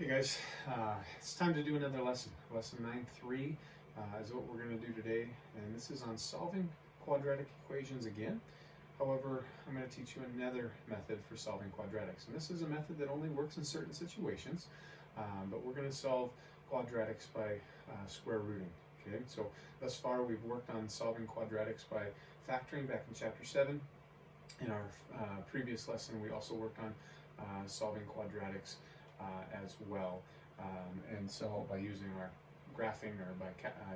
Hey guys, it's time to do another lesson. Lesson 9.3 is what we're going to do today, and this is on solving quadratic equations again. However, I'm going to teach you another method for solving quadratics, and this is a method that only works in certain situations, but we're going to solve quadratics by square rooting. Okay, so thus far we've worked on solving quadratics by factoring back in Chapter 7. In our previous lesson, we also worked on solving quadratics as well, and so by using our graphing or by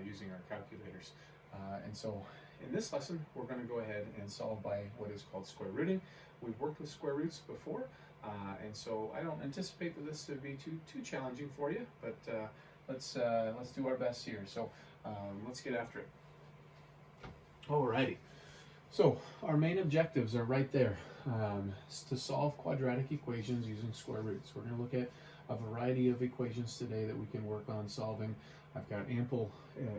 using our calculators. And so in this lesson, we're going to go ahead and solve by what is called square rooting. We've worked with square roots before, and so I don't anticipate that this would be too challenging for you, but let's do our best here. So let's get after it. Alrighty. So our main objectives are right there, to solve quadratic equations using square roots. We're going to look at a variety of equations today that we can work on solving. I've got ample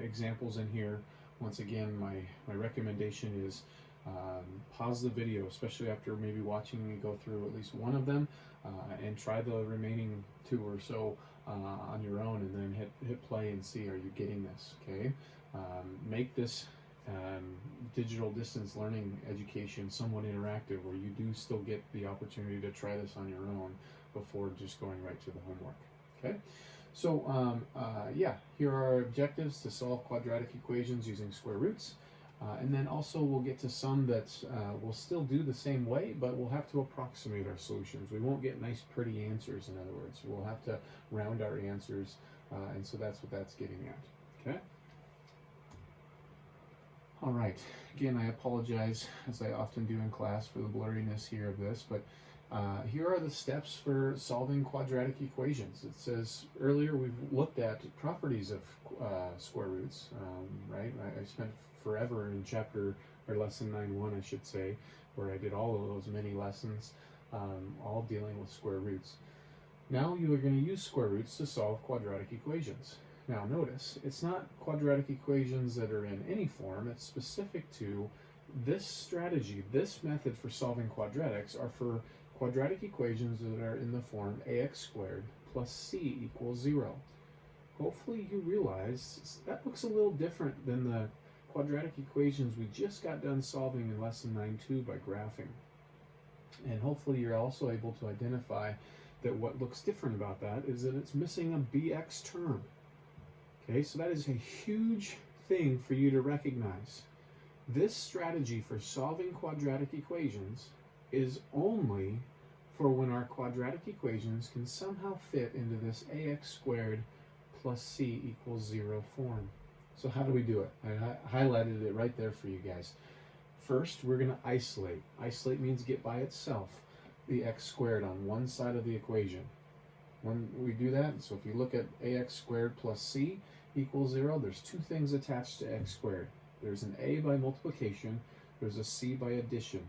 examples in here. Once again, my recommendation is pause the video, especially after maybe watching me go through at least one of them, and try the remaining two or so on your own, and then hit play and see, are you getting this? Okay, make this digital distance learning education somewhat interactive, where you do still get the opportunity to try this on your own before just going right to the homework. Okay, so yeah, here are our objectives: to solve quadratic equations using square roots, and then also we'll get to some that we'll still do the same way, but we'll have to approximate our solutions. We won't get nice pretty answers. In other words, we'll have to round our answers, and so that's what that's getting at. Okay. All right, again, I apologize, as I often do in class, for the blurriness here of this, but here are the steps for solving quadratic equations. It says earlier we've looked at properties of square roots, right? I spent forever in lesson 9.1, I should say, where I did all of those many lessons, all dealing with square roots. Now you are going to use square roots to solve quadratic equations. Now notice, it's not quadratic equations that are in any form. It's specific to this strategy. This method for solving quadratics are for quadratic equations that are in the form ax squared plus c equals 0. Hopefully you realize that looks a little different than the quadratic equations we just got done solving in lesson 9.2 by graphing. And hopefully you're also able to identify that what looks different about that is that it's missing a bx term. Okay, so that is a huge thing for you to recognize. This strategy for solving quadratic equations is only for when our quadratic equations can somehow fit into this ax squared plus c equals 0 form. So how do we do it? I highlighted it right there for you guys. First, we're going to isolate. Isolate means get by itself the x squared on one side of the equation. When we do that, so if you look at ax squared plus c equals 0, there's two things attached to x squared. There's an a by multiplication, there's a c by addition.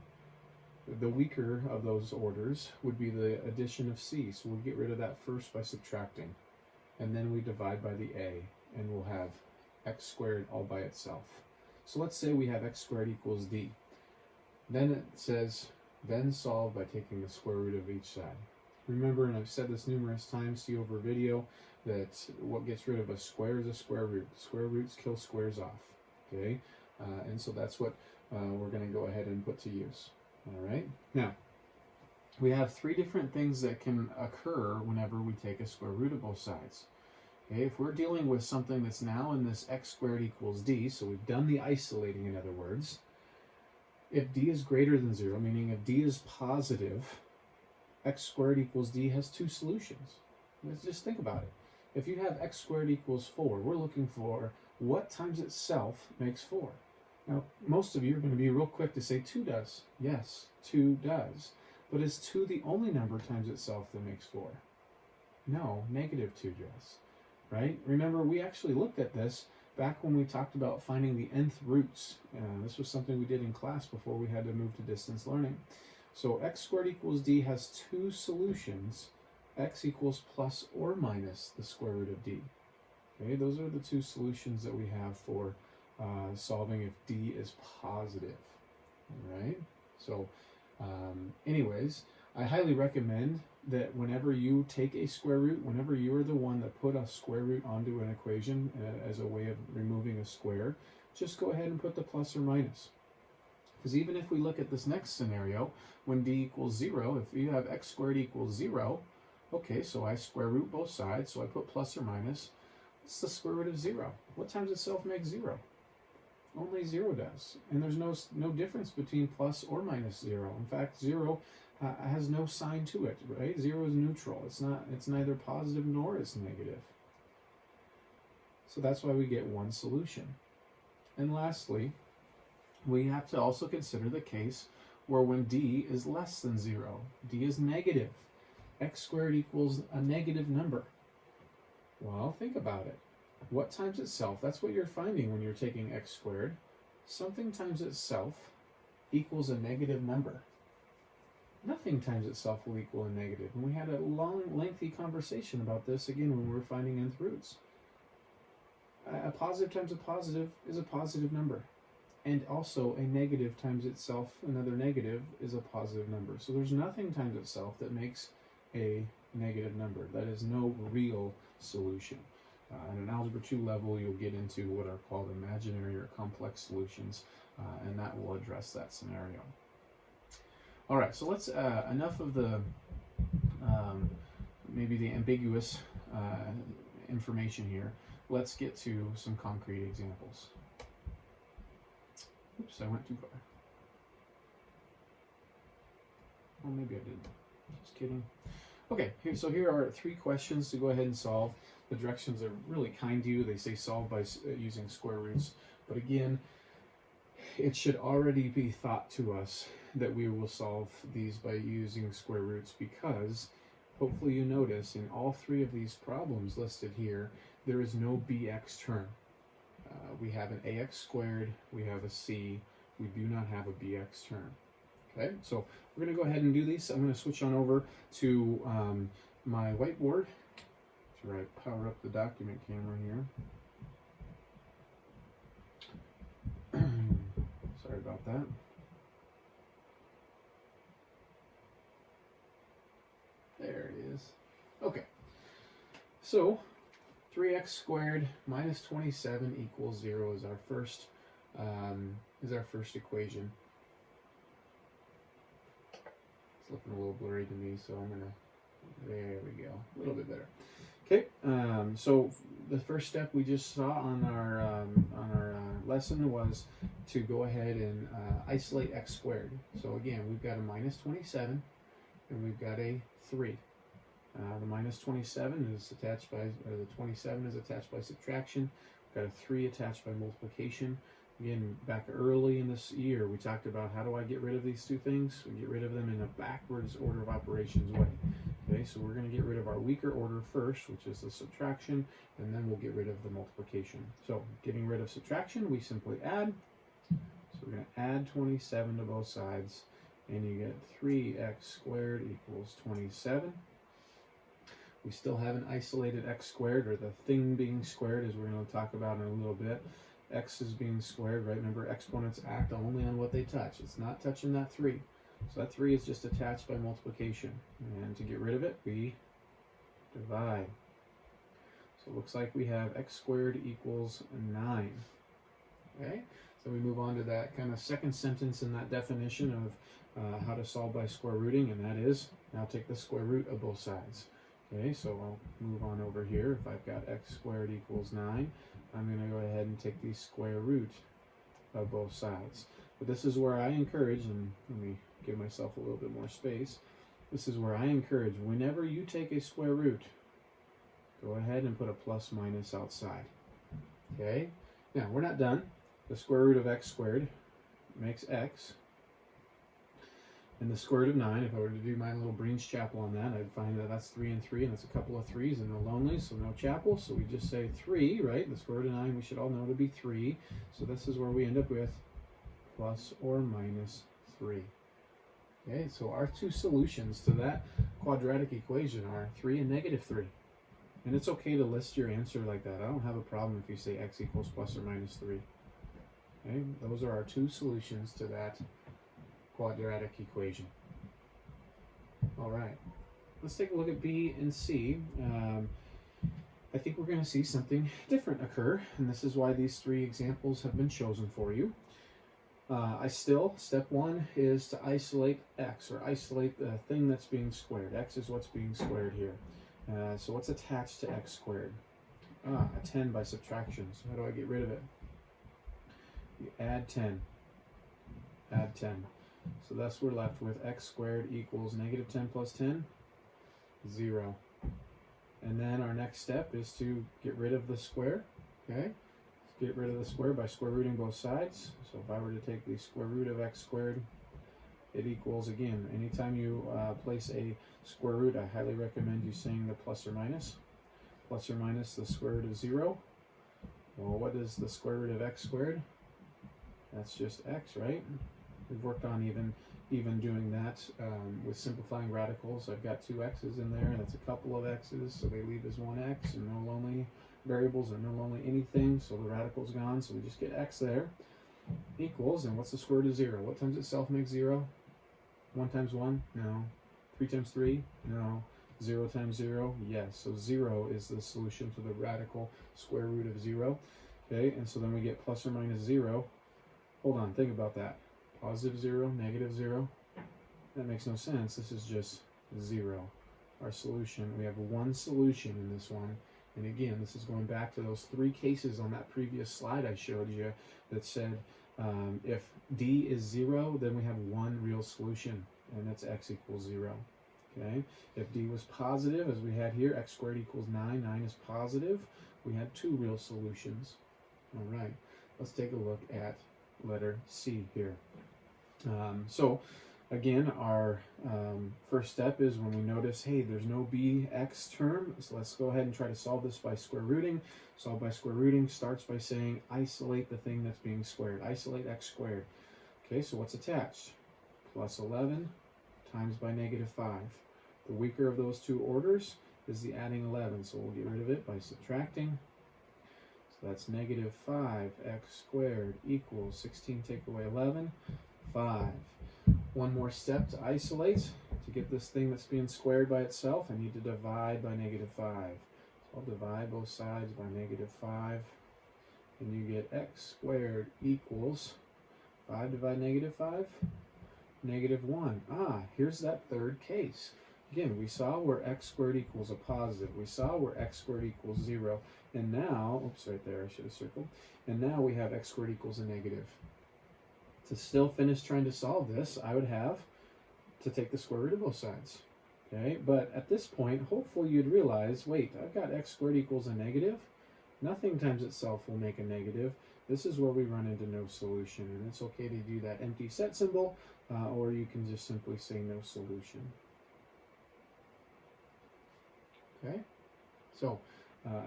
The weaker of those orders would be the addition of c, so we'll get rid of that first by subtracting. And then we divide by the a, and we'll have x squared all by itself. So let's say we have x squared equals d. Then it says, then solve by taking the square root of each side. Remember, and I've said this numerous times to you over video, that what gets rid of a square is a square root. Square roots kill squares off. Okay, and so that's what we're going to go ahead and put to use. All right. Now, we have three different things that can occur whenever we take a square root of both sides. Okay, if we're dealing with something that's now in this x squared equals d, so we've done the isolating, in other words. If d is greater than 0, meaning if d is positive, x squared equals d has two solutions. Let's just think about it. If you have x squared equals 4, we're looking for what times itself makes 4. Now, most of you are going to be real quick to say 2 does. Yes, 2 does. But is 2 the only number times itself that makes 4? No, negative 2 does. Right? Remember, we actually looked at this back when we talked about finding the nth roots. This was something we did in class before we had to move to distance learning. So x squared equals d has two solutions, x equals plus or minus the square root of d. Okay, those are the two solutions that we have for solving if d is positive. All right, so anyways, I highly recommend that whenever you take a square root, whenever you are the one that put a square root onto an equation as a way of removing a square, just go ahead and put the plus or minus. Because even if we look at this next scenario, when d equals 0, if you have x squared equals 0, okay, so I square root both sides, so I put plus or minus. What's the square root of 0? What times itself makes 0? Only 0 does. And there's no difference between plus or minus 0. In fact, 0 has no sign to it, right? 0 is neutral. It's neither positive nor it's negative. So that's why we get one solution. And lastly, we have to also consider the case where when d is less than 0, d is negative. X squared equals a negative number. Well, think about it. What times itself? That's what you're finding when you're taking x squared. Something times itself equals a negative number. Nothing times itself will equal a negative. And we had a long, lengthy conversation about this again when we were finding nth roots. A positive times a positive is a positive number. And also a negative times itself, another negative, is a positive number. So there's nothing times itself that makes a negative number. That is no real solution. At an Algebra 2 level, you'll get into what are called imaginary or complex solutions, and that will address that scenario. All right, so let's, enough of the, maybe the ambiguous information here. Let's get to some concrete examples. Oops, I went too far. Well, maybe I didn't. Just kidding. Okay, so here are 3 questions to go ahead and solve. The directions are really kind to you. They say solve by using square roots. But again, it should already be thought to us that we will solve these by using square roots, because hopefully you notice in all 3 of these problems listed here, there is no bx term. We have an ax squared, we have a c, we do not have a bx term. Okay, so we're going to go ahead and do these. I'm going to switch on over to my whiteboard. That's right, power up the document camera here. Sorry about that. There it is. Okay, so 3x squared minus 27 equals 0 is our first equation. It's looking a little blurry to me, so I'm gonna, there we go, a little bit better. Okay, so the first step we just saw on our lesson was to go ahead and isolate x squared. So again, we've got a minus 27 and we've got a 3. The minus 27 is attached by, or the 27 is attached by subtraction. We've got a 3 attached by multiplication. Again, back early in this year, we talked about how do I get rid of these 2 things? We get rid of them in a backwards order of operations way. Okay, so we're going to get rid of our weaker order first, which is the subtraction, and then we'll get rid of the multiplication. So getting rid of subtraction, we simply add. So we're going to add 27 to both sides, and you get 3x squared equals 27. We still have an isolated x squared, or the thing being squared, as we're going to talk about in a little bit. X is being squared, right? Remember, exponents act only on what they touch. It's not touching that 3. So that 3 is just attached by multiplication. And to get rid of it, we divide. So it looks like we have x squared equals 9. Okay? So we move on to that kind of second sentence in that definition of how to solve by square rooting, and that is, now take the square root of both sides. Okay, so I'll move on over here. If I've got x squared equals 9, I'm going to go ahead and take the square root of both sides. But this is where I encourage, and let me give myself a little bit more space. This is where I encourage, whenever you take a square root, go ahead and put a plus minus outside. Okay, now we're not done. The square root of x squared makes x. And the square root of 9, if I were to do my little Breen's chapel on that, I'd find that that's 3 and 3, and that's a couple of 3s and no lonelies, so no chapel. So we just say 3, right? The square root of 9, we should all know to be 3. So this is where we end up with plus or minus 3. Okay, so our 2 solutions to that quadratic equation are 3 and negative 3. And it's okay to list your answer like that. I don't have a problem if you say x equals plus or minus 3. Okay, those are our 2 solutions to that quadratic equation. All right, let's take a look at B and C. I think we're going to see something different occur, and this is why these three examples have been chosen for you. Step one is to isolate x, or isolate the thing that's being squared. X is what's being squared here. So what's attached to x squared? A 10 by subtraction. So how do I get rid of it? You add 10. Add 10. So thus we're left with x squared equals negative 10 plus 10, 0. And then our next step is to get rid of the square. Okay, let's get rid of the square by square rooting both sides. So if I were to take the square root of x squared, it equals, again, anytime you place a square root, I highly recommend you saying the plus or minus. Plus or minus the square root of 0. Well, what is the square root of x squared? That's just x, right? We've worked on even doing that with simplifying radicals. I've got two x's in there, and it's a couple of x's, so they leave as one x, and no lonely variables or no lonely anything, so the radical's gone, so we just get x there, equals, and what's the square root of 0? What times itself makes 0? 1 times 1? No. 3 times 3? No. 0 times 0? Yes. So 0 is the solution to the radical square root of 0. Okay, and so then we get plus or minus 0. Hold on, think about that. Positive 0, negative 0. That makes no sense. This is just 0. Our solution, we have one solution in this one. And again, this is going back to those three cases on that previous slide I showed you that said if D is 0, then we have one real solution, and that's x equals 0. Okay. If D was positive, as we had here, x squared equals 9. 9 is positive. We had two real solutions. All right. Let's take a look at letter C here. So again, our first step is when we notice, hey, there's no bx term, so let's go ahead and try to solve this by square rooting. Solve by square rooting starts by saying isolate the thing that's being squared. Isolate x squared. Okay, so what's attached? Plus 11 times by negative 5. The weaker of those two orders is the adding 11, so we'll get rid of it by subtracting. So that's negative 5x squared equals 16 take away 11, 5. One more step to isolate. To get this thing that's being squared by itself, I need to divide by negative 5. So I'll divide both sides by negative 5, and you get x squared equals 5 divided negative 5, negative 1. Here's that third case. Again, we saw where x squared equals a positive. We saw where x squared equals 0. And now, oops, right there, I should have circled. And now we have x squared equals a negative. To still finish trying to solve this, I would have to take the square root of both sides. Okay, but at this point, hopefully you'd realize, wait, I've got x squared equals a negative. Nothing times itself will make a negative. This is where we run into no solution. And it's okay to do that empty set symbol, or you can just simply say no solution. Okay, so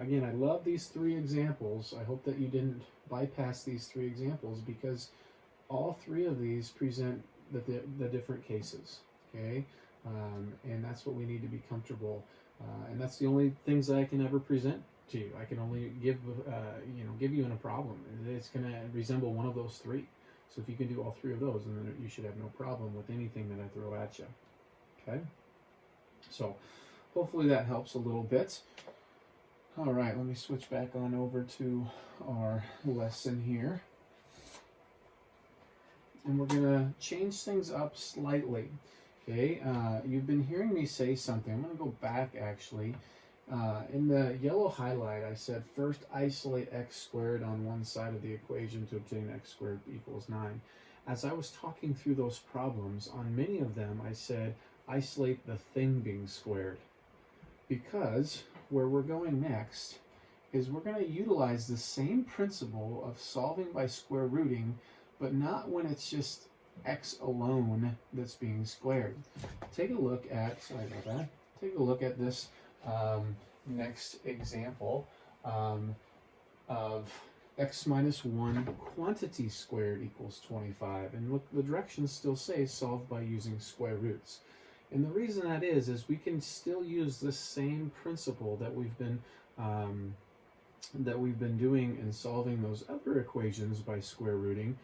again, I love these three examples. I hope that you didn't bypass these three examples, because all three of these present the different cases. Okay, and that's what we need to be comfortable. And that's the only things that I can ever present to you. I can only give you in a problem. It's going to resemble one of those three. So if you can do all three of those, then you should have no problem with anything that I throw at you. Okay, so hopefully that helps a little bit. All right, let me switch back on over to our lesson here. And we're going to change things up slightly. Okay, you've been hearing me say something. I'm going to go back actually. In the yellow highlight, I said first isolate x squared on one side of the equation to obtain x squared equals 9. As I was talking through those problems, on many of them I said isolate the thing being squared. Because where we're going next is we're going to utilize the same principle of solving by square rooting, but not when it's just x alone that's being squared. Take a look at, take a look at this next example of x minus 1 quantity squared equals 25. And look, the directions still say solve by using square roots. And the reason that is we can still use the same principle that we've been doing in solving those other equations by square rooting,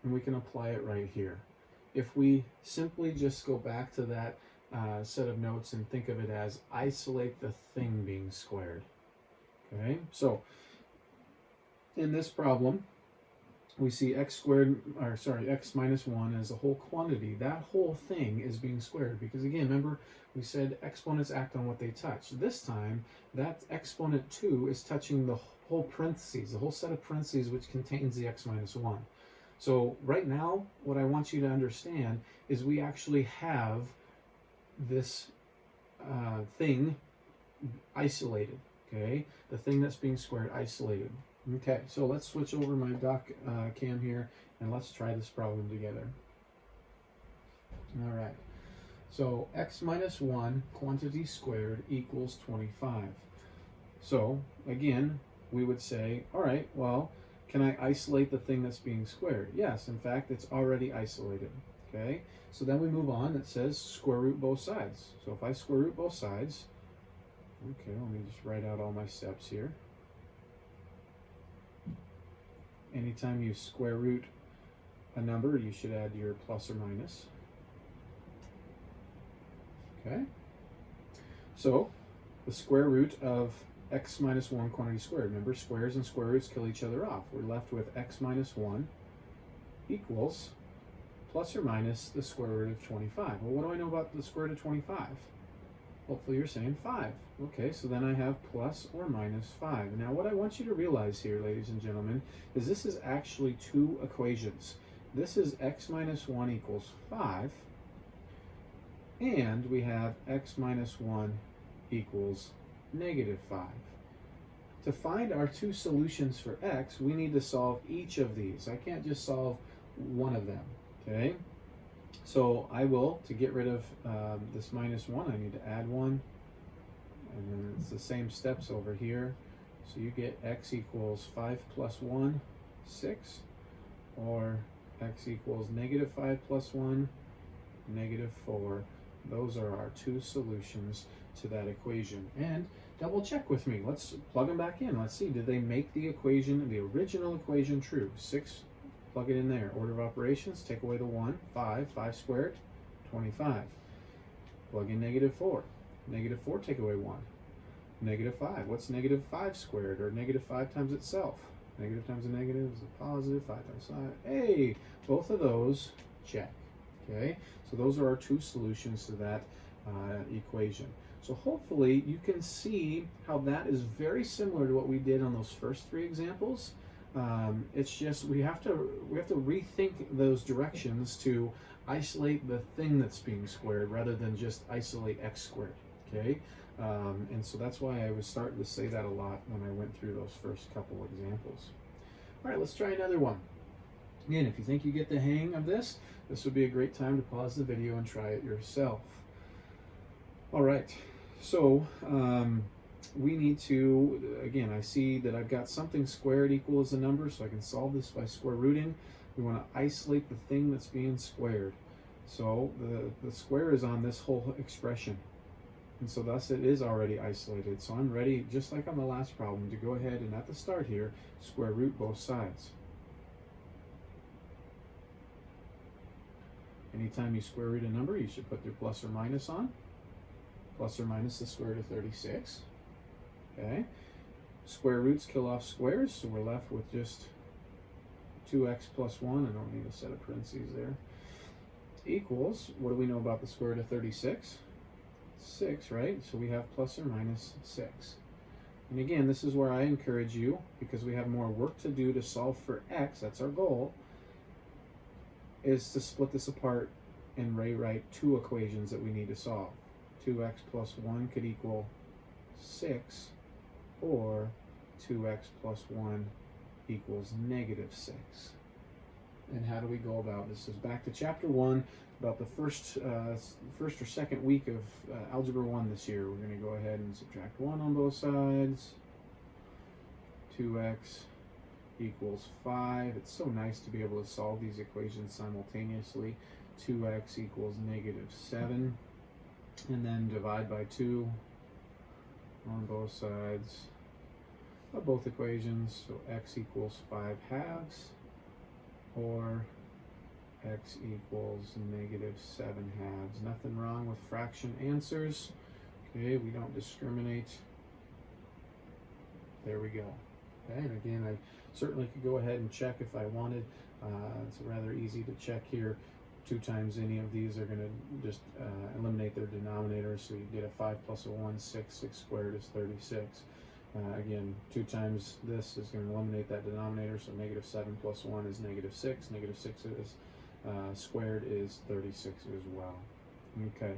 and we can apply it right here. If we simply just go back to that set of notes and think of it as isolate the thing being squared. Okay, so in this problem, we see x minus 1 as a whole quantity. That whole thing is being squared because, again, remember we said exponents act on what they touch. This time, that exponent 2 is touching the whole parentheses, the whole set of parentheses which contains the x minus 1. So right now, what I want you to understand is we actually have this thing isolated, okay? The thing that's being squared isolated. Okay, so let's switch over my doc cam here and let's try this problem together. All right, so x minus 1 quantity squared equals 25. So again, we would say, all right, well, can I isolate the thing that's being squared? Yes, in fact, it's already isolated. Okay, so then we move on. It says square root both sides. So if I square root both sides, okay, let me just write out all my steps here. Anytime you square root a number, you should add your plus or minus. Okay, so the square root of x minus 1 quantity squared. Remember, squares and square roots kill each other off. We're left with x minus 1 equals plus or minus the square root of 25. Well, what do I know about the square root of 25? Hopefully you're saying 5. Okay, so then I have plus or minus 5. Now what I want you to realize here, ladies and gentlemen, is this is actually two equations. This is x minus 1 equals 5, and we have x minus 1 equals negative 5. To find our two solutions for x, we need to solve each of these. I can't just solve one of them, okay? So I will, to get rid of this minus 1, I need to add 1, and then it's the same steps over here. So you get x equals 5 plus 1, 6, or x equals negative 5 plus 1, negative 4. Those are our two solutions to that equation. And double check with me. Let's plug them back in. Let's see, did they make the equation, the original equation, true? 6, plug it in there. Order of operations, take away the 1, 5, 5 squared, 25. Plug in negative 4. Negative 4, take away 1. Negative 5. What's negative 5 squared, or negative 5 times itself? Negative times a negative is a positive, 5 times 5. Hey, both of those check. Okay, so those are our two solutions to that equation. So hopefully you can see how that is very similar to what we did on those first three examples. It's just we have to rethink those directions to isolate the thing that's being squared rather than just isolate x squared. Okay, and so that's why I was starting to say that a lot when I went through those first couple examples. All right, let's try another one. Again, if you think you get the hang of this, this would be a great time to pause the video and try it yourself. All right, so we need to, again, I see that I've got something squared equals a number, so I can solve this by square rooting. We want to isolate the thing that's being squared. So the square is on this whole expression, and so thus it is already isolated. So I'm ready, just like on the last problem, to go ahead and at the start here, square root both sides. Anytime you square root a number, you should put your plus or minus on. Plus or minus the square root of 36. Okay. Square roots kill off squares, so we're left with just 2x plus 1. I don't need a set of parentheses there. Equals, what do we know about the square root of 36? 6, right? So we have plus or minus 6. And again, this is where I encourage you, because we have more work to do to solve for x, that's our goal, is to split this apart and rewrite two equations that we need to solve. 2x plus 1 could equal 6, or 2x plus 1 equals negative 6. And how do we go about this? Is back to chapter 1, about the first or second week of Algebra 1 this year. We're going to go ahead and subtract 1 on both sides. 2x equals 5. It's so nice to be able to solve these equations simultaneously. 2x equals negative 7. And then divide by 2 on both sides of both equations. So x equals 5 halves, or x equals -7 halves. Nothing wrong with fraction answers. Okay, we don't discriminate. There we go. Okay, and again, I certainly could go ahead and check if I wanted. It's rather easy to check here. 2 times any of these are going to just eliminate their denominator, so you get a 5 plus a 1, 6. 6 squared is 36. Again, 2 times this is going to eliminate that denominator, so -7 plus 1 is -6. -6 is squared is 36 as well. Okay,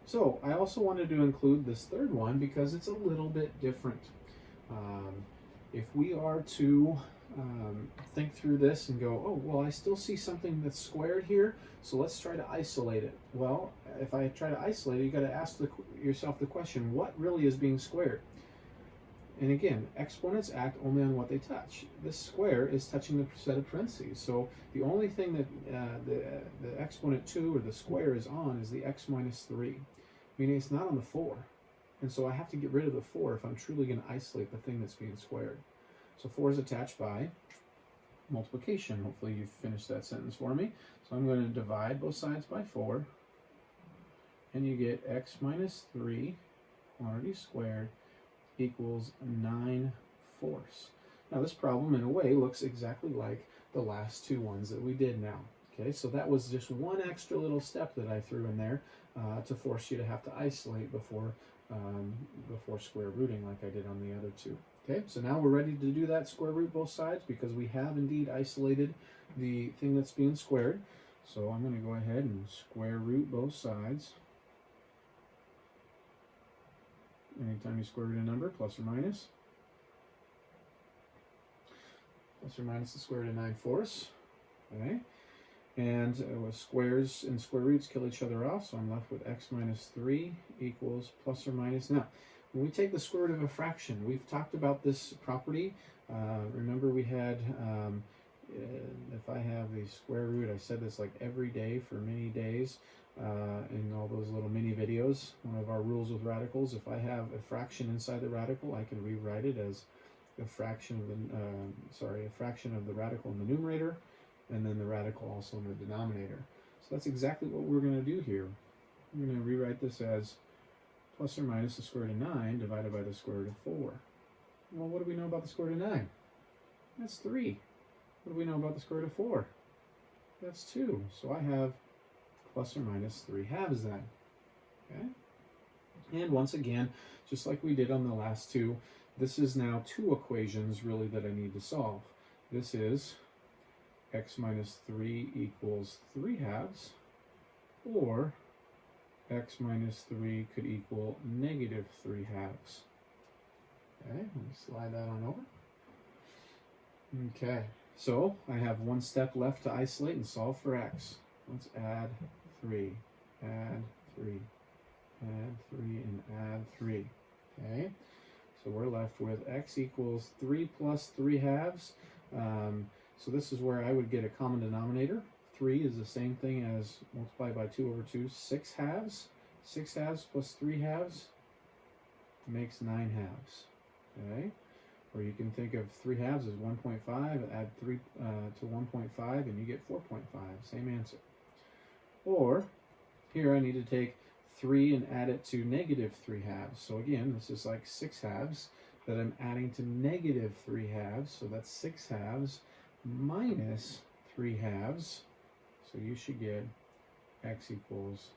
so I also wanted to include this third one because it's a little bit different. If we are to think through this and go, oh, well, I still see something that's squared here, so let's try to isolate it. Well, if I try to isolate it, you got to ask yourself the question, what really is being squared? And again, exponents act only on what they touch. This square is touching the set of parentheses, so the only thing that the exponent 2 or the square is on is the x minus 3, meaning it's not on the 4. And so I have to get rid of the 4 if I'm truly going to isolate the thing that's being squared. So 4 is attached by multiplication. Hopefully you've finished that sentence for me. So I'm going to divide both sides by 4, and you get x minus 3 quantity squared equals 9/4. Now this problem in a way looks exactly like the last 2 ones that we did now. Okay, so that was just one extra little step that I threw in there to force you to have to isolate before square rooting like I did on the other 2. Okay, so now we're ready to do that square root both sides because we have indeed isolated the thing that's being squared. So I'm going to go ahead and square root both sides. Anytime you square root a number, plus or minus. Plus or minus the square root of 9/4. Okay, and squares and square roots kill each other off, so I'm left with x minus 3 equals plus or minus. Now, when we take the square root of a fraction, we've talked about this property. Remember we had, if I have the square root, I said this like every day for many days in all those little mini videos. One of our rules with radicals, if I have a fraction inside the radical, I can rewrite it as a fraction of the, a fraction of the radical in the numerator, and then the radical also in the denominator. So that's exactly what we're going to do here. We're going to rewrite this as plus or minus the square root of 9 divided by the square root of 4. Well, what do we know about the square root of 9? That's 3. What do we know about the square root of 4? That's 2. So I have plus or minus 3 halves then. Okay? And once again, just like we did on the last 2, this is now 2 equations really that I need to solve. This is x minus 3 equals 3 halves, or x minus 3 could equal negative 3 halves. Okay, let me slide that on over. Okay, so I have one step left to isolate and solve for x. Let's add 3, add 3, add 3, and add 3. Okay, so we're left with x equals 3 plus 3 halves. So this is where I would get a common denominator. 3 is the same thing as multiplied by 2 over 2, 6 halves. 6 halves plus 3 halves makes 9 halves. Okay? Or you can think of 3 halves as 1.5, add 3 to 1.5, and you get 4.5. Same answer. Or, here I need to take 3 and add it to negative 3 halves. So again, this is like 6 halves that I'm adding to negative 3 halves. So that's 6 halves minus 3 halves. So you should get x equals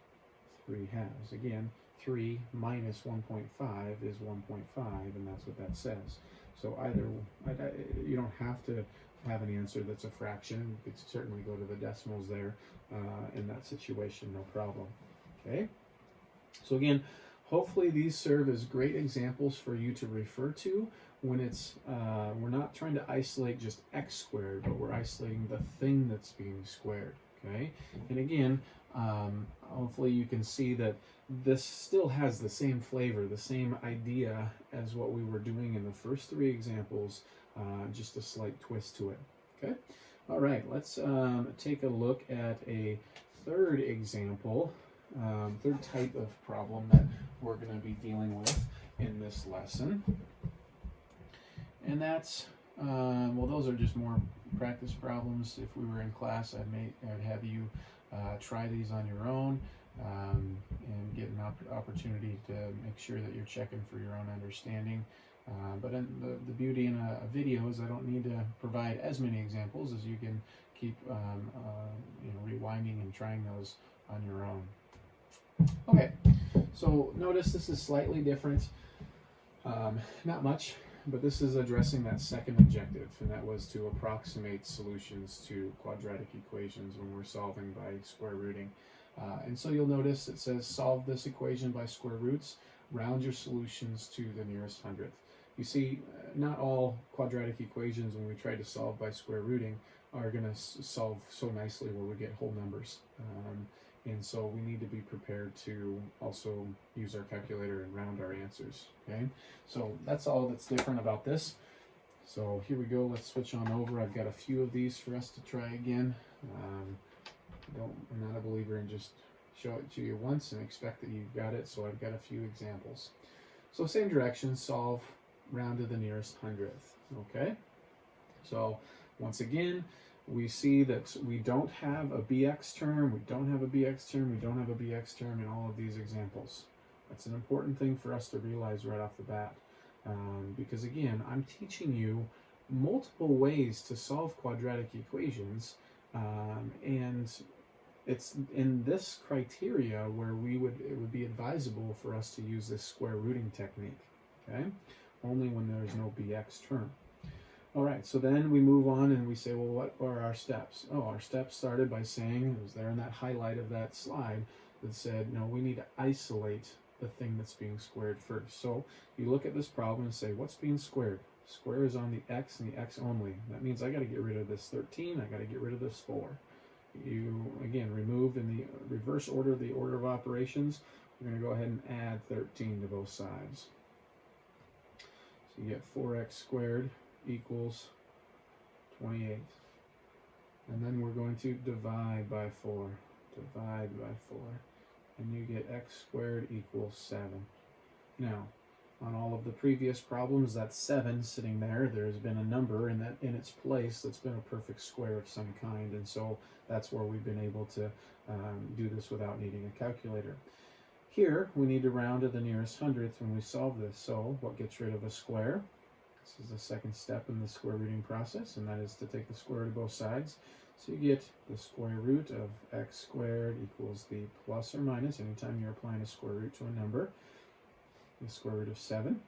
3 halves. Again, 3 minus 1.5 is 1.5, and that's what that says. So either, you don't have to have an answer that's a fraction. You could certainly go to the decimals there in that situation, no problem. Okay? So again, hopefully these serve as great examples for you to refer to when it's, we're not trying to isolate just x squared, but we're isolating the thing that's being squared. Okay? And again, hopefully you can see that this still has the same flavor, the same idea as what we were doing in the first 3 examples, just a slight twist to it. Okay? All right, let's take a look at a third example, third type of problem that we're going to be dealing with in this lesson. And that's Well, those are just more practice problems. If we were in class, I'd have you try these on your own and get an opportunity to make sure that you're checking for your own understanding. But in the beauty in a video is I don't need to provide as many examples as you can keep rewinding and trying those on your own. Okay, so notice this is slightly different. Not much, but this is addressing that second objective, and that was to approximate solutions to quadratic equations when we're solving by square rooting. And so you'll notice it says solve this equation by square roots, round your solutions to the nearest hundredth. You see, not all quadratic equations when we try to solve by square rooting are going to solve so nicely where we get whole numbers. And so we need to be prepared to also use our calculator and round our answers. Okay, so that's all that's different about this. So here we go, let's switch on over. I've got a few of these for us to try again. I'm not a believer in just show it to you once and expect that you've got it, so I've got a few examples. So same direction, solve, round to the nearest hundredth. Okay, so once again, we see that we don't have a bx term, we don't have a bx term, we don't have a bx term in all of these examples. That's an important thing for us to realize right off the bat. Because again, I'm teaching you multiple ways to solve quadratic equations, and it's in this criteria where it would be advisable for us to use this square rooting technique. Okay, only when there is no bx term. All right, so then we move on and we say, well, what are our steps? Oh, our steps started by saying, it was there in that highlight of that slide that said, no, we need to isolate the thing that's being squared first. So you look at this problem and say, what's being squared? Square is on the x and the x only. That means I got to get rid of this 13, I got to get rid of this 4. You, again, remove in the reverse order, the order of operations. We're going to go ahead and add 13 to both sides. So you get 4x squared equals 28. And then we're going to divide by 4. Divide by 4. And you get x squared equals 7. Now, on all of the previous problems, that's 7 sitting there. There's been a number in its place that's been a perfect square of some kind, and so that's where we've been able to do this without needing a calculator. Here, we need to round to the nearest hundredth when we solve this. So, what gets rid of a square? This is the second step in the square rooting process, and that is to take the square root of both sides. So you get the square root of x squared equals the plus or minus, anytime you're applying a square root to a number, the square root of 7.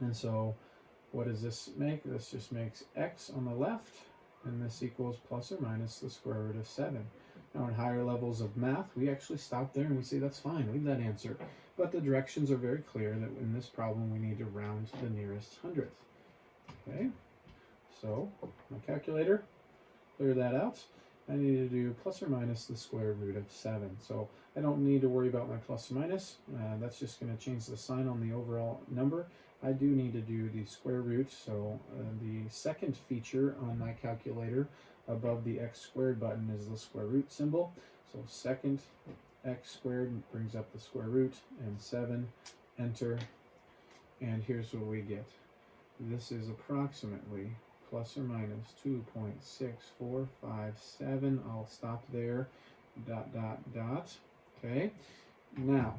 And so what does this make? This just makes x on the left, and this equals plus or minus the square root of 7. Now in higher levels of math, we actually stop there and we say that's fine, leave that answer. But the directions are very clear that in this problem we need to round to the nearest hundredth. Okay, so my calculator, clear that out. I need to do plus or minus the square root of 7. So I don't need to worry about my plus or minus. That's just going to change the sign on the overall number. I do need to do the square root. So the second feature on my calculator above the x squared button is the square root symbol. So second x squared brings up the square root, and 7, enter, and here's what we get. This is approximately plus or minus 2.6457. I'll stop there, dot, dot, dot. Okay, now,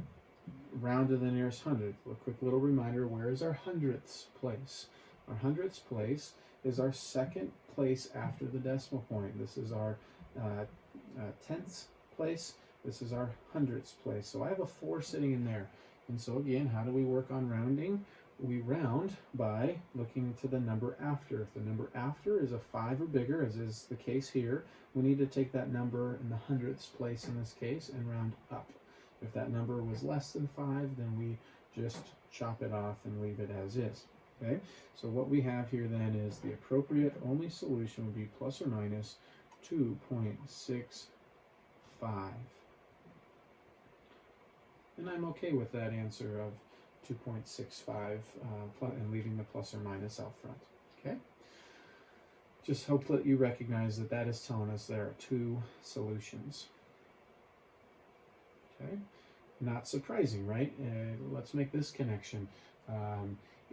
round to the nearest hundredth. A quick little reminder, where is our hundredths place? Our hundredths place is our second place after the decimal point. This is our tenths place. This is our hundredths place. So I have a 4 sitting in there. And so again, how do we work on rounding? We round by looking to the number after. If the number after is a 5 or bigger, as is the case here, we need to take that number in the hundredths place in this case and round up. If that number was less than 5, then we just chop it off and leave it as is. Okay, so what we have here then is the appropriate only solution would be plus or minus 2.65. And I'm okay with that answer of 2.65 and leaving the plus or minus out front. Okay, just hope that you recognize that that is telling us there are 2 solutions. Okay, not surprising, right? Let's make this connection.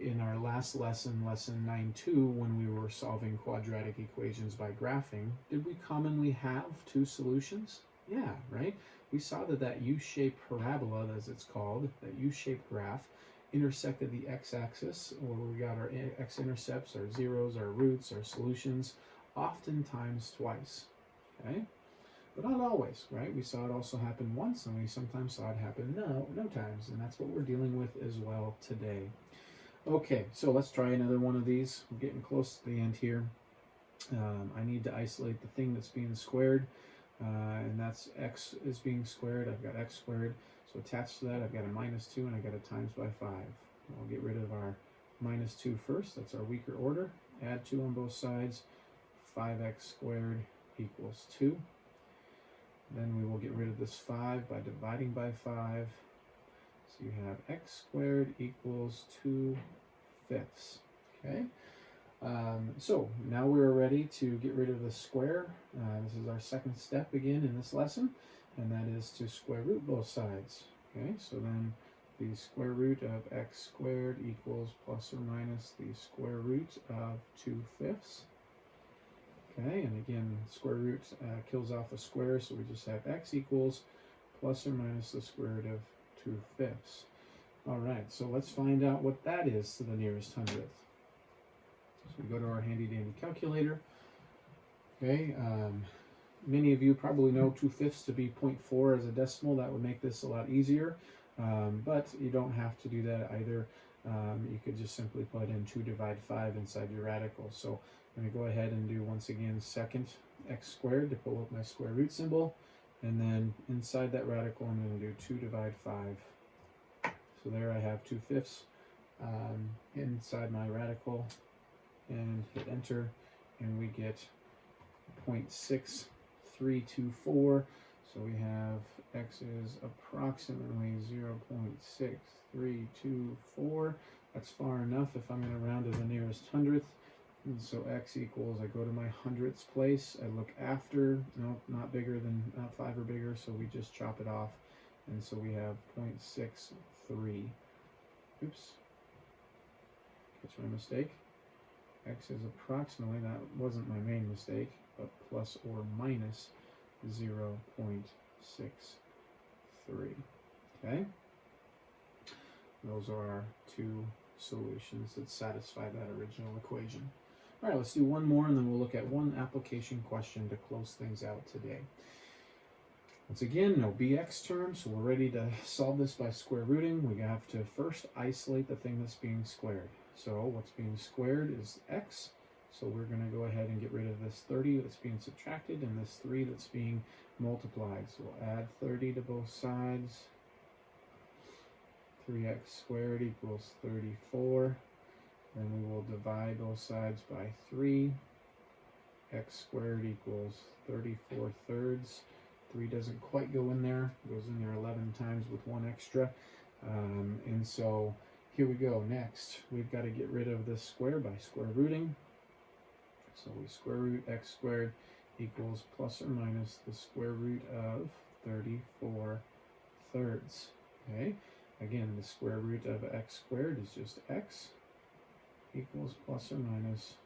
in our last lesson, lesson 9.2, when we were solving quadratic equations by graphing, did we commonly have two solutions? Yeah, right? We saw that that U-shaped parabola, as it's called, that U-shaped graph, intersected the x-axis, where we got our x-intercepts, our zeros, our roots, our solutions, oftentimes twice, okay? But not always, right? We saw it also happen once, and we sometimes saw it happen no times, and that's what we're dealing with as well today. Okay, so let's try another one of these. We're getting close to the end here. I need to isolate the thing that's being squared, and that's x is being squared. I've got x squared. So attached to that, I've got a -2, and I've got a times by 5. I'll get rid of our -2 first. That's our weaker order. Add 2 on both sides. 5x squared equals 2. Then we will get rid of this 5 by dividing by 5. So you have x squared equals 2/5. Okay. So now we're ready to get rid of the square. This is our second step again in this lesson, and that is to square root both sides. Okay, so then the square root of x squared equals plus or minus the square root of 2/5. Okay, and again, square root kills off a square, so we just have x equals plus or minus the square root of 2/5. All right, so let's find out what that is to the nearest hundredth. So we go to our handy-dandy calculator. Okay, many of you probably know 2/5 to be 0.4 as a decimal. That would make this a lot easier, but you don't have to do that either. You could just simply put in 2 divide 5 inside your radical. So I'm going to go ahead and do, once again, second x squared to pull up my square root symbol. And then inside that radical, I'm going to do 2 divide 5. So there I have 2/5 inside my radical. And hit enter, and we get 0.6324. So we have x is approximately 0.6324. That's far enough if I'm going to round to the nearest hundredth. And so x equals, I go to my hundredths place, I look after, no, not bigger than, not 5 or bigger, so we just chop it off. And so we have 0.63. Oops. Catch my mistake. X is approximately, that wasn't my main mistake, but plus or minus 0.63. Okay? Those are our two solutions that satisfy that original equation. All right, let's do one more, and then we'll look at one application question to close things out today. Once again, no bx terms, so we're ready to solve this by square rooting. We have to first isolate the thing that's being squared. So what's being squared is x, so we're going to go ahead and get rid of this 30 that's being subtracted and this 3 that's being multiplied. So we'll add 30 to both sides. 3x squared equals 34. Then we will divide both sides by 3. X squared equals 34/3. 3 doesn't quite go in there. It goes in there 11 times with 1 extra. And so here we go. Next, we've got to get rid of this square by square rooting. So we square root x squared equals plus or minus the square root of 34/3. Okay. Again, the square root of x squared is just x equals plus or minus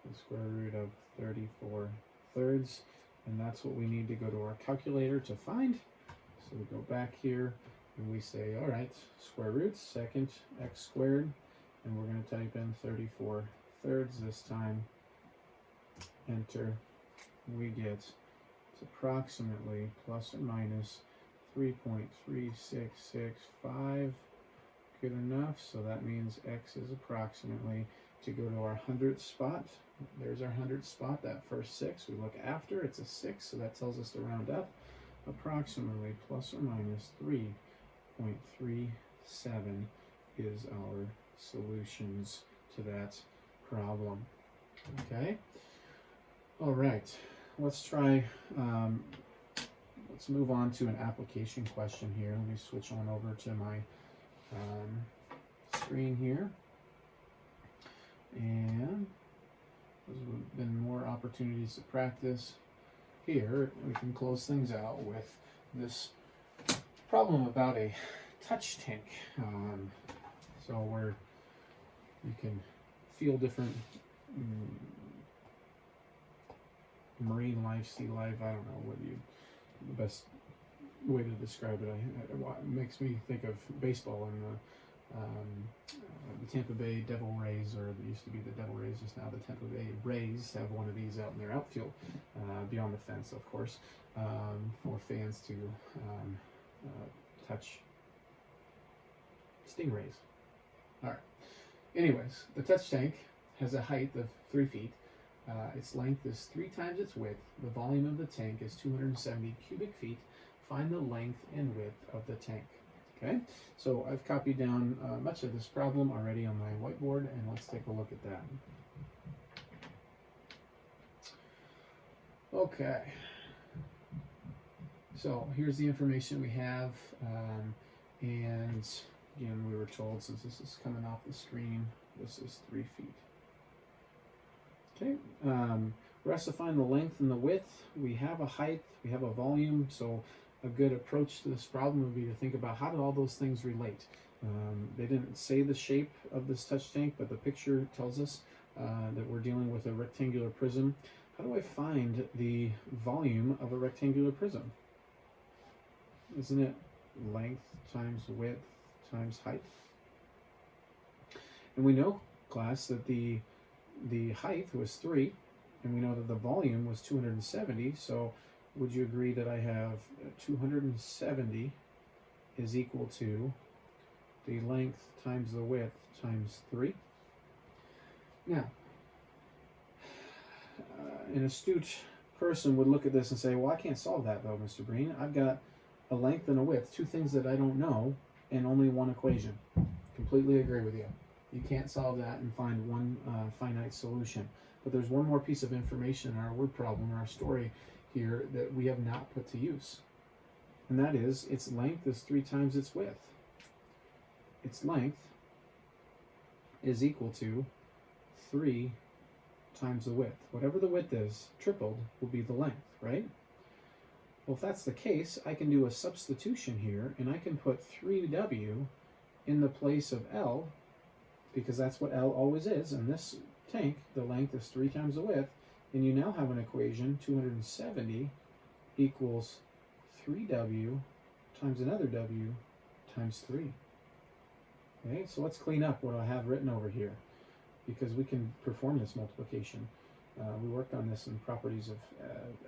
the square root of 34/3. And that's what we need to go to our calculator to find. So we go back here and we say, all right, square root, second x squared, and we're going to type in 34/3 this time. Enter. We get, it's approximately plus or minus 3.3665. Good enough. So that means x is approximately, to go to our hundredth spot, there's our hundredth spot, that first 6. We look after, it's a 6, so that tells us to round up. Approximately plus or minus 3.37 is our solutions to that problem. Okay? All right. Let's try, let's move on to an application question here. Let me switch on over to my screen here. And there's been more opportunities to practice. Here, we can close things out with this problem about a touch tank. So So where you can feel different marine life, sea life, I don't know the best way to describe it. It makes me think of baseball and the Tampa Bay Devil Rays, or it used to be the Devil Rays, just now the Tampa Bay Rays have one of these out in their outfield, beyond the fence, of course, for fans to touch stingrays. All right. Anyways, the touch tank has a height of 3 feet. Its length is 3 times its width. The volume of the tank is 270 cubic feet. Find the length and width of the tank. Okay, so I've copied down much of this problem already on my whiteboard, and let's take a look at that. Okay, so here's the information we have, and again, we were told, since this is coming off the screen, this is 3 feet. Okay, we're asked to find the length and the width. We have a height, we have a volume, so a good approach to this problem would be to think about how do all those things relate. They didn't say the shape of this touch tank, but the picture tells us that we're dealing with a rectangular prism. How do I find the volume of a rectangular prism? Isn't it length times width times height? And we know, class, that the height was 3, and we know that the volume was 270, so would you agree that I have 270 is equal to the length times the width times 3? Now, an astute person would look at this and say, well, I can't solve that though, Mr. Breen. I've got a length and a width, 2 things that I don't know, and only one equation. Completely agree with you. You can't solve that and find one finite solution. But there's one more piece of information in our word problem, our story here, that we have not put to use. And that is, its length is 3 times its width. Its length is equal to 3 times the width. Whatever the width is, tripled will be the length, right? Well, if that's the case, I can do a substitution here, and I can put 3W in the place of L, because that's what L always is. In this tank, the length is 3 times the width, and you now have an equation, 270 equals 3W times another W times 3. Okay, so let's clean up what I have written over here, because we can perform this multiplication. We worked on this in properties of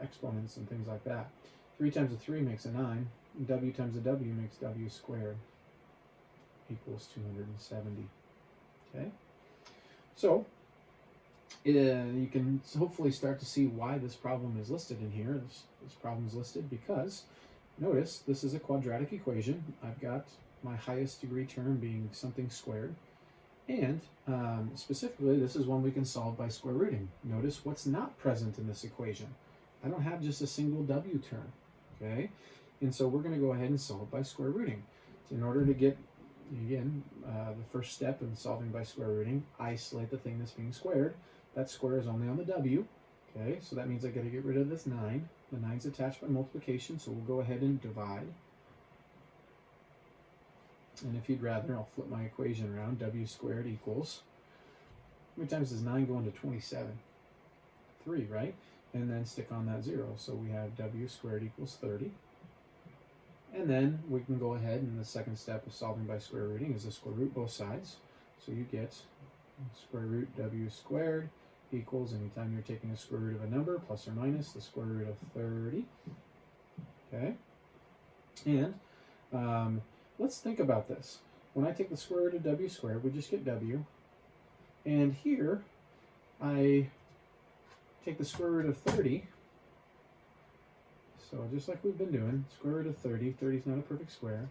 exponents and things like that. 3 times a 3 makes a 9. W times a W makes W squared equals 270. Okay, so you can hopefully start to see why this problem is listed in here. This problem is listed because, notice, this is a quadratic equation. I've got my highest degree term being something squared. And specifically, this is one we can solve by square rooting. Notice what's not present in this equation. I don't have just a single W term, okay? And so we're going to go ahead and solve by square rooting. So in order to get, again, the first step in solving by square rooting, isolate the thing that's being squared. That square is only on the W, okay? So that means I got to get rid of this 9. The 9's attached by multiplication, so we'll go ahead and divide. And if you'd rather, I'll flip my equation around. W squared equals, how many times does 9 go into 27? 3, right? And then stick on that 0. So we have W squared equals 30. And then we can go ahead, and the second step of solving by square rooting is to square root both sides. So you get square root W squared equals, anytime you're taking a square root of a number, plus or minus the square root of 30. Okay? And let's think about this. When I take the square root of W squared, we just get W. And here, I take the square root of 30. So just like we've been doing, square root of 30. 30 is not a perfect square.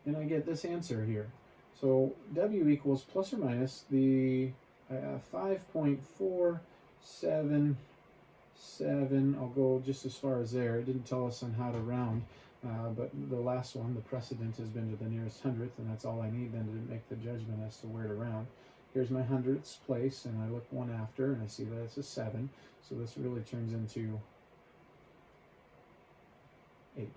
And I get this answer here. So W equals plus or minus the 5.477. I'll go just as far as there. It didn't tell us on how to round. But the last one, the precedent, has been to the nearest hundredth, and that's all I need then to make the judgment as to where to round. Here's my hundredths place, and I look one after, and I see that it's a 7. So this really turns into 8.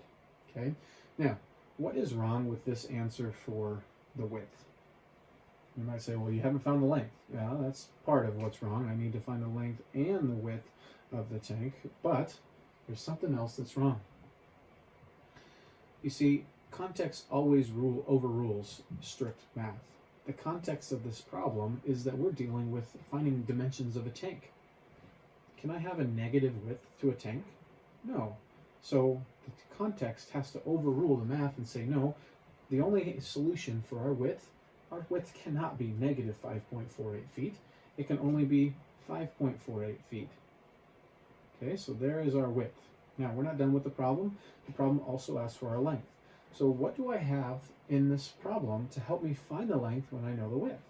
Okay? Now, what is wrong with this answer for the width? You might say, well, you haven't found the length. Yeah, that's part of what's wrong. I need to find the length and the width of the tank, but there's something else that's wrong. You see, context always overrules strict math. The context of this problem is that we're dealing with finding dimensions of a tank. Can I have a negative width to a tank? No. So the context has to overrule the math and say, no, the only solution for our width cannot be negative 5.48 feet. It can only be 5.48 feet. Okay, so there is our width. Now, we're not done with the problem. The problem also asks for our length. So what do I have in this problem to help me find the length when I know the width?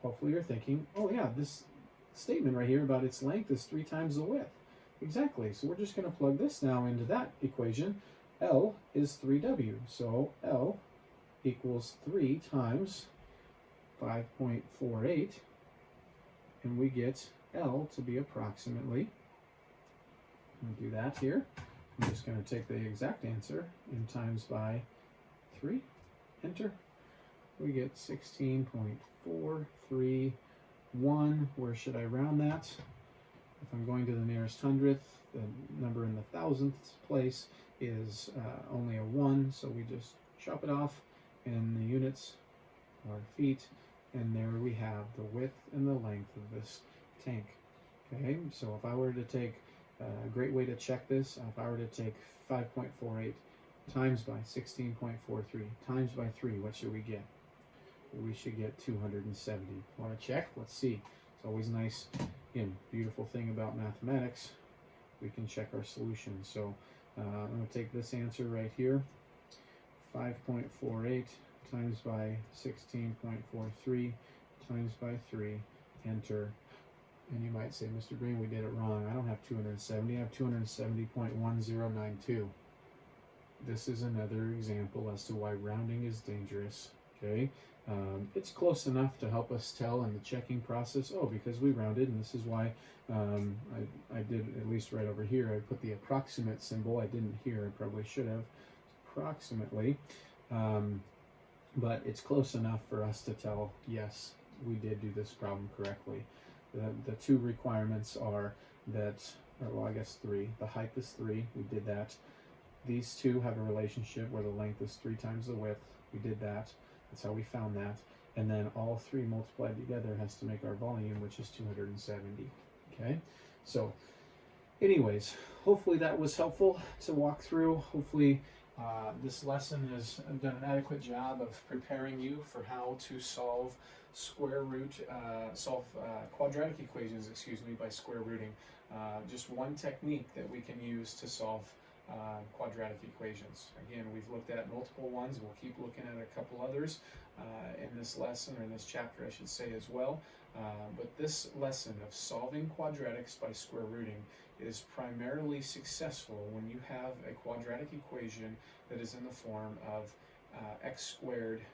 Hopefully you're thinking, oh yeah, this statement right here about its length is 3 times the width. Exactly, so we're just going to plug this now into that equation. L is 3W, so L equals 3 times 5.48, and we get L to be approximately, we'll do that here. I'm just going to take the exact answer and times by 3, enter. We get 16.431. Where should I round that? If I'm going to the nearest hundredth, the number in the thousandths place is only a 1, so we just chop it off, and the units are feet, and there we have the width and the length of this tank. Okay, so if I were to take a great way to check this, if I were to take 5.48 times by 16.43 times by 3, what should we get? We should get 270. Want to check? Let's see. It's always nice, again, beautiful thing about mathematics, we can check our solution. So I'm going to take this answer right here, 5.48 times by 16.43 times by 3, enter. And you might say, Mr. Green, we did it wrong. I don't have 270, I have 270.1092. This is another example as to why rounding is dangerous. Okay, it's close enough to help us tell in the checking process, oh, because we rounded, and this is why I did, at least right over here, I put the approximate symbol. I didn't here, I probably should have, approximately. But it's close enough for us to tell, yes, we did do this problem correctly. The 2 requirements are that, or well, I guess 3. The height is 3. We did that. These 2 have a relationship where the length is 3 times the width. We did that. That's how we found that. And then all 3 multiplied together has to make our volume, which is 270. Okay? So, anyways, hopefully that was helpful to walk through. Hopefully this lesson has done an adequate job of preparing you for how to solve quadratic equations, by square rooting. Just one technique that we can use to solve quadratic equations. Again, we've looked at multiple ones. We'll keep looking at a couple others in this lesson, or in this chapter, I should say, as well. But this lesson of solving quadratics by square rooting is primarily successful when you have a quadratic equation that is in the form of x squared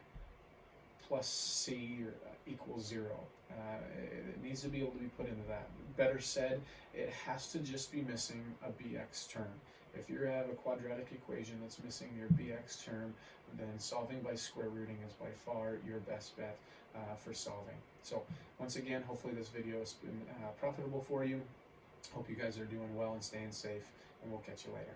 plus c equals 0. It needs to be able to be put into that. Better said, it has to just be missing a bx term. If you have a quadratic equation that's missing your bx term, then solving by square rooting is by far your best bet for solving. So once again, hopefully this video has been profitable for you. Hope you guys are doing well and staying safe, and we'll catch you later.